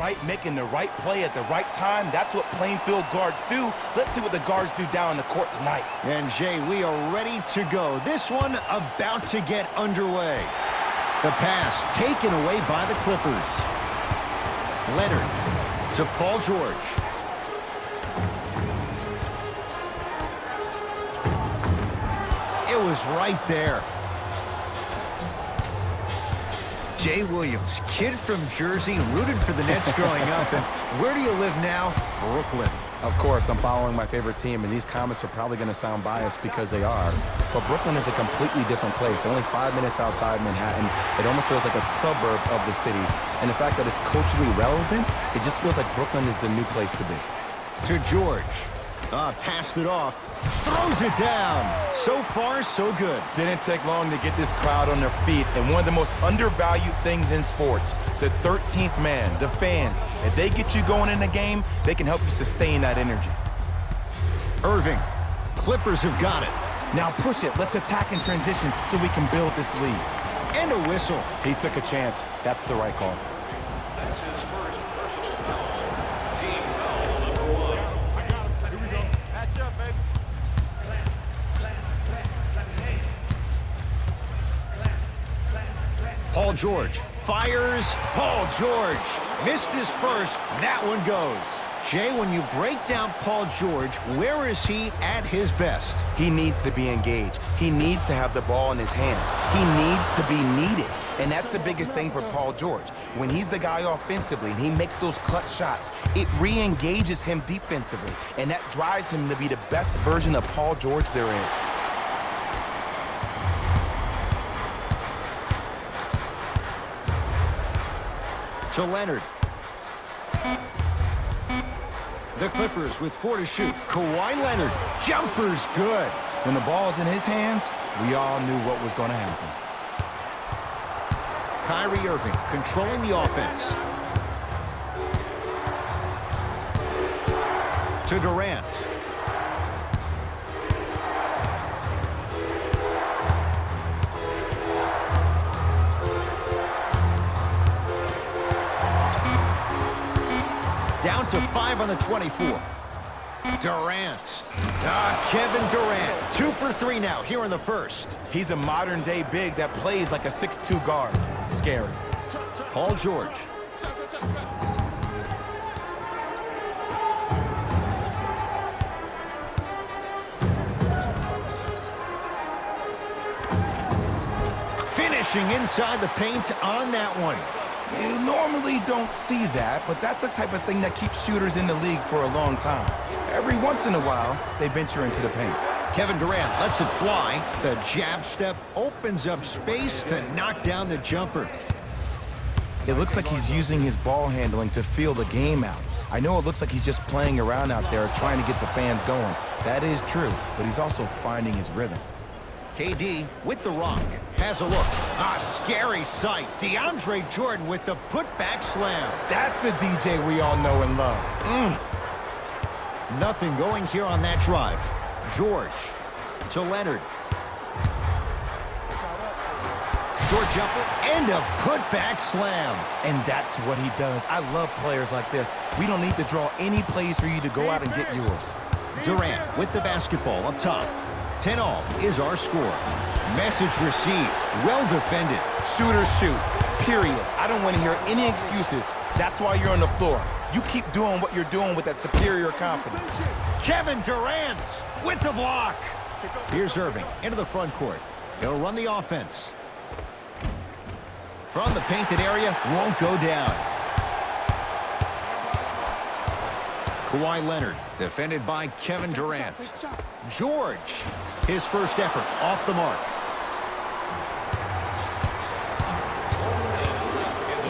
Right, making the right play at the right time. That's what plain field guards do. Let's see what the guards do down the court tonight. And, Jay, we are ready to go. This one about to get underway. The pass taken away by the Clippers. Leonard to Paul George. It was right there. Jay Williams, kid from Jersey, rooted for the Nets growing up. And where do you live now? Brooklyn. Of course, I'm following my favorite team, and these comments are probably going to sound biased because they are. But Brooklyn is a completely different place. Only 5 minutes outside Manhattan. It almost feels like a suburb of the city. And the fact that it's culturally relevant, it just feels like Brooklyn is the new place to be. To George. Passed it off. Throws it down. So far, so good. Didn't take long to get this crowd on their feet. And one of the most undervalued things in sports, the 13th man, the fans. If they get you going in the game, they can help you sustain that energy. Irving. Clippers have got it. Now push it. Let's attack in transition so we can build this lead. And a whistle. He took a chance. That's the right call. That's his first personal foul. Team foul number 1. I got him. Here we go. Match up, baby. Paul George fires. Paul George missed his first. That one goes. Jay, when you break down Paul George, where is he at his best? He needs to be engaged. He needs to have the ball in his hands. He needs to be needed. And that's the biggest thing for Paul George. When he's the guy offensively and he makes those clutch shots, it re-engages him defensively. And that drives him to be the best version of Paul George there is. To Leonard. The Clippers with 4 to shoot. Kawhi Leonard. Jumper's good. When the ball is in his hands, we all knew what was going to happen. Kyrie Irving controlling the offense. To Durant. Down to 5 on the 24. Durant. Kevin Durant. 2 for 3 now here in the first. He's a modern-day big that plays like a 6'2 guard. Scary. Paul George. Finishing inside the paint on that one. You normally don't see that, but that's the type of thing that keeps shooters in the league for a long time. Every once in a while, they venture into the paint. Kevin Durant lets it fly. The jab step opens up space to knock down the jumper. It looks like he's using his ball handling to feel the game out. I know it looks like he's just playing around out there trying to get the fans going. That is true, but he's also finding his rhythm. KD with the rock. Has a look. Scary sight. DeAndre Jordan with the putback slam. That's the DJ we all know and love. Nothing going here on that drive. George to Leonard. Short jumper and a putback slam. And that's what he does. I love players like this. We don't need to draw any plays for you to go out and get yours. Durant with the basketball up top. 10-all is our score. Message received. Well defended. Shooters shoot, period. I don't want to hear any excuses. That's why you're on the floor. You keep doing what you're doing with that superior confidence. Kevin Durant with the block. Here's Irving into the front court. He'll run the offense. From the painted area, won't go down. Kawhi Leonard, defended by Kevin Durant. George, his first effort off the mark.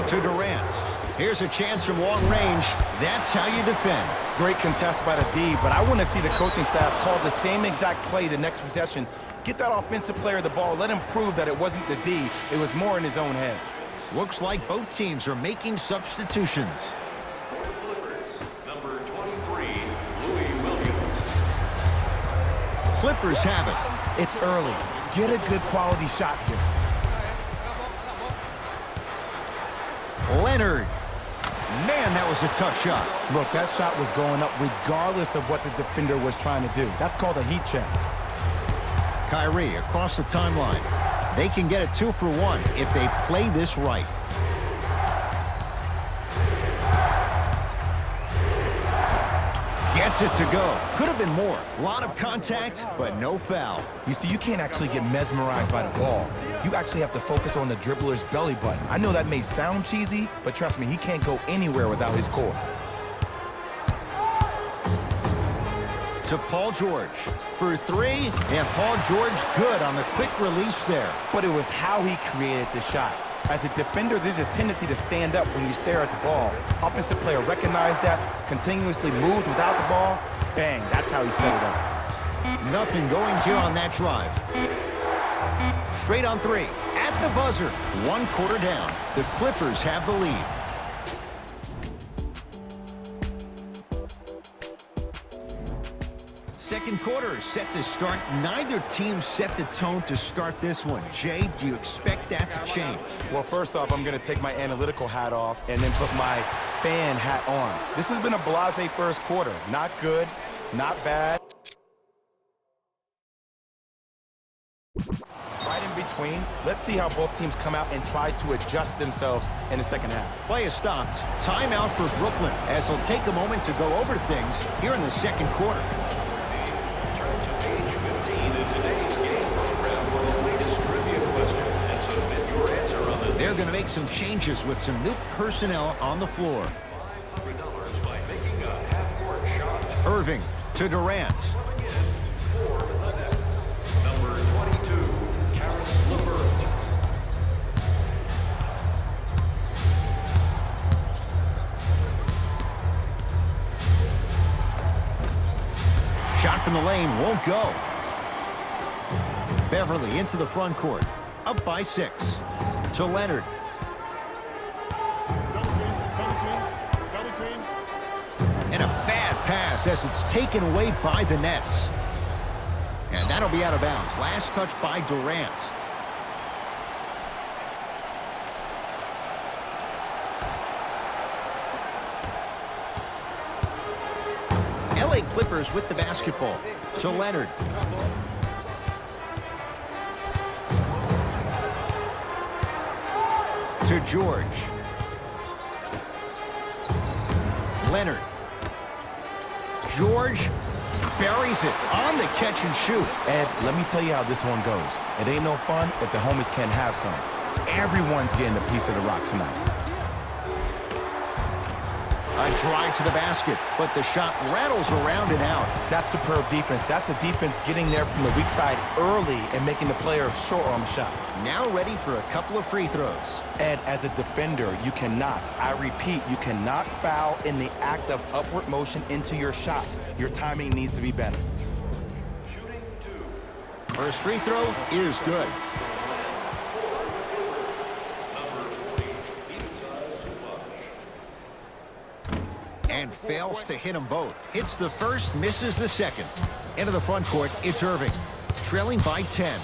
To Durant. Here's a chance from long range. That's how you defend. Great contest by the D, but I want to see the coaching staff call the same exact play the next possession. Get that offensive player the ball. Let him prove that it wasn't the D. It was more in his own head. Looks like both teams are making substitutions. Number 23, Louis Williams. Clippers have it. It's early. Get a good quality shot here. Leonard Man, that was a tough shot. Look, that shot was going up regardless of what the defender was trying to do. That's called a heat check. Kyrie across the timeline. They can get a 2 for 1 if they play this right. Gets it to go. Could have been more. A lot of contact, but no foul. You see, you can't actually get mesmerized by the ball. You actually have to focus on the dribbler's belly button. I know that may sound cheesy, but trust me, he can't go anywhere without his core. To Paul George for 3, and Paul George good on the quick release there. But it was how he created the shot. As a defender, there's a tendency to stand up when you stare at the ball. Offensive player recognized that, continuously moved without the ball. Bang, that's how he set it up. Nothing going here on that drive. Straight on 3, at the buzzer. 1 quarter down. The Clippers have the lead. Second quarter is set to start. Neither team set the tone to start this one. Jay, do you expect that to change? Well, first off, I'm going to take my analytical hat off and then put my fan hat on. This has been a blasé first quarter. Not good, not bad. Right in between. Let's see how both teams come out and try to adjust themselves in the second half. Play is stopped. Timeout for Brooklyn, as they'll take a moment to go over things here in the second quarter. Turn to page 15 in today's game program for the latest trivia question and submit your answer on the... They're going to make some changes with some new personnel on the floor. $500 by making a half-court shot. Irving to Durant. Coming in for the Nets, number 22, Karis LeVert. Shot from the lane won't go. Beverly into the front court. Up by 6. To Leonard. Double team. And a bad pass as it's taken away by the Nets. And that'll be out of bounds. Last touch by Durant. LA Clippers with the basketball. To Leonard. To George. Leonard. George buries it on the catch and shoot. Ed, let me tell you how this one goes. It ain't no fun if the homies can't have some. Everyone's getting a piece of the rock tonight. A drive to the basket, but the shot rattles around and out. That's superb defense. That's a defense getting there from the weak side early and making the player short on the shot. Now ready for a couple of free throws. Ed, as a defender, you cannot, I repeat, you cannot foul in the act of upward motion into your shot. Your timing needs to be better. Shooting 2. First free throw is good. Number 40, Pizza Zubac. And fails to hit them both. Hits the first, misses the second. Into the front court, it's Irving. Trailing by 10.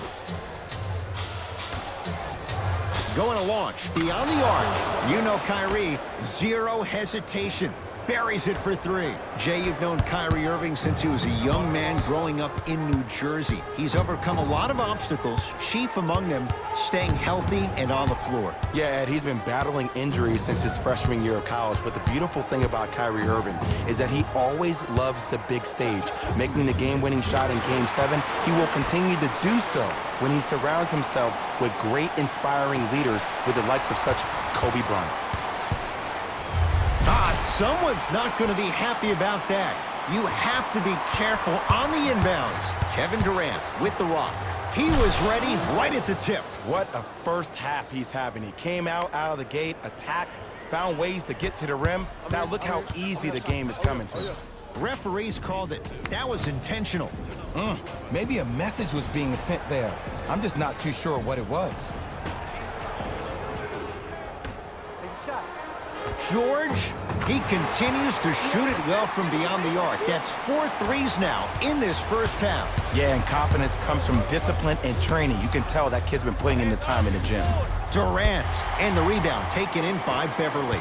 Going to launch beyond the arc. You know Kyrie, zero hesitation. Buries it for 3. Jay, you've known Kyrie Irving since he was a young man growing up in New Jersey. He's overcome a lot of obstacles, chief among them staying healthy and on the floor. Yeah, Ed, he's been battling injuries since his freshman year of college, but the beautiful thing about Kyrie Irving is that he always loves the big stage. Making the game-winning shot in Game 7, he will continue to do so when he surrounds himself with great, inspiring leaders with the likes of such Kobe Bryant. Someone's not going to be happy about that. You have to be careful on the inbounds. Kevin Durant with the rock. He was ready right at the tip. What a first half he's having. He came out of the gate, attacked, found ways to get to the rim. Now look how easy the game is coming to him. Referees called it. That was intentional. Maybe a message was being sent there. I'm just not too sure what it was. George, he continues to shoot it well from beyond the arc. That's 4 threes now in this first half. Yeah, and confidence comes from discipline and training. You can tell that kid's been putting in the time in the gym. Durant, and the rebound taken in by Beverly.